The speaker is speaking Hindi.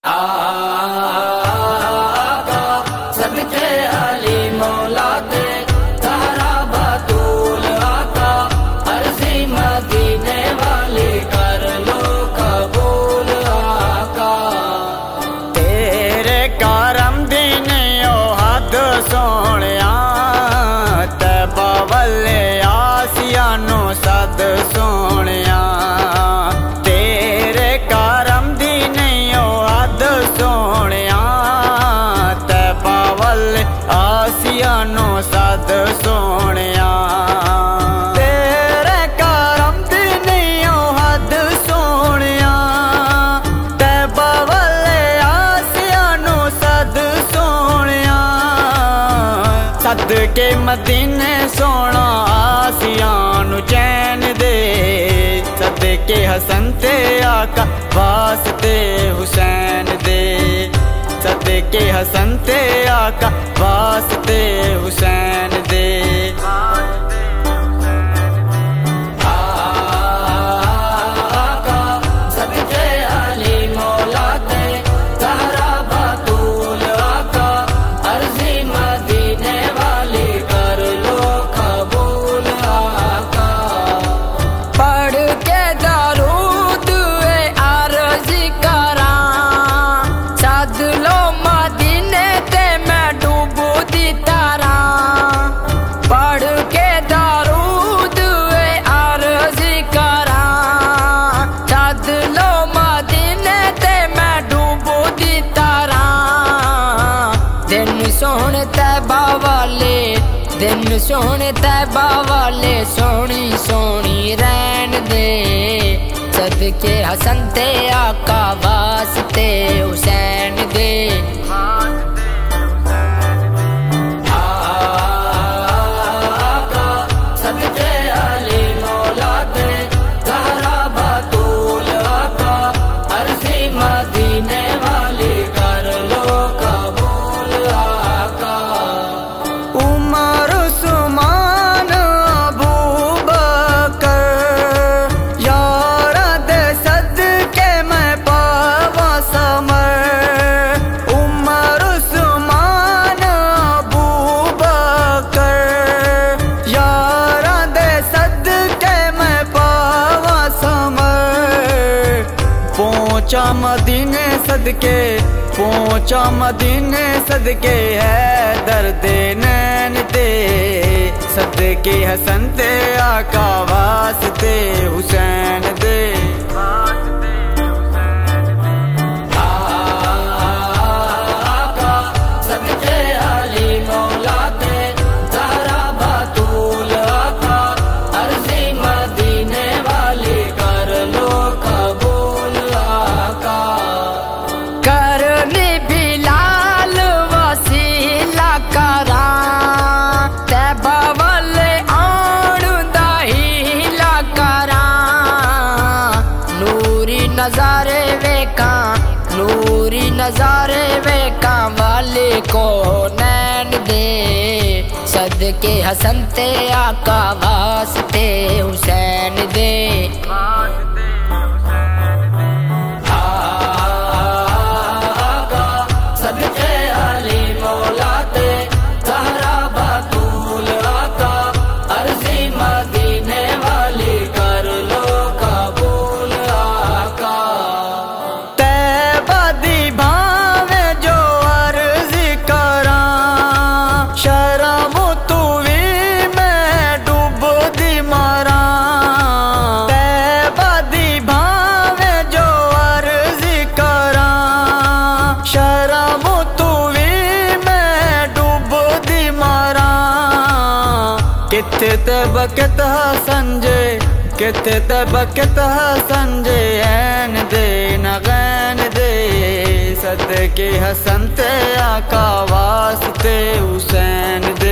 आका सदके अली मौला दे तारा बतूल आका अर्जी मदीने वाली कर लो कबूल आका। तेरे करम दिन ओ हद सोहणिया तैबा वल्ले आसिया नु सद सोहणिया। तेरे करम दिन ओ हद सोहणिया तैबा वल्ले आसिया नु सद सोहणिया। तेरे करम दिन ओ हद सोहणिया तैबा वल्ले आसिया नु सद सोहणिया। सदके मदीने सोना आसिया नु चैन दे सदके हसन ते आका वास्ते हुसैन दे। सदके हसन ते आका वास्ते हुसैन दे। आका सदके अली मौला दे तारा बतूल आका अर्जी मदीने वाली कर लो कबूल आका। पढ़ के दरूद अर्जी करा सद लो मदीने ते मैं डूबू दी तारा। पढ़ के दरूद अर्जी करा सद लो मदीने ते मैं डूबू दी तारा। दिन सोहने तैबा वाले दिन सोहने तैबा वाले सोहनी सोहनी रैन दे सदके हसन ते आका वास्ते हुसैन दे। आका सदके अली मौला दे तारा बतूल आका अर्जी मदीने वाली कर लो कबूल आका। उमर उस्मान अबू बकर यार दे सदके मैं पावा समर। उमर उस्मान अबू बकर यार दे सदके मैं पावा समर। पहुंचा मदीने सदके पहुंचा मदीने सदके है दर्द नैन दे सदके हसन ते आका वास्ते हुसैन दे। आका सदके अली मौला दे तारा बतूल आका अर्जी मदीने वाली कर लो कबूल आका। करनी बिलाल वसीला करा तैबा वल्ले आण दा हीला करा। नूरी नजारे वेका नूरी नजारे वेका वाले को नैन दे सदके हसन ते आका वास्ते हुसैन दे। आका सदके अली मौला दे तारा बतूल आका अर्जी मदीने वाली कर लो कबूल आका। तैबा दी भावे जो अर्जी करा शर्म तू भी मैं डूब दी मारा। तैबा दी भावे जो अर्जी करा शर्म तू भी मैं डूब दी मारा। किथे तैबा किता संजे किथे तैबा किता संजे ऐन दे नगैन दे सदके हसन ते आका वास्ते हुसैन दे।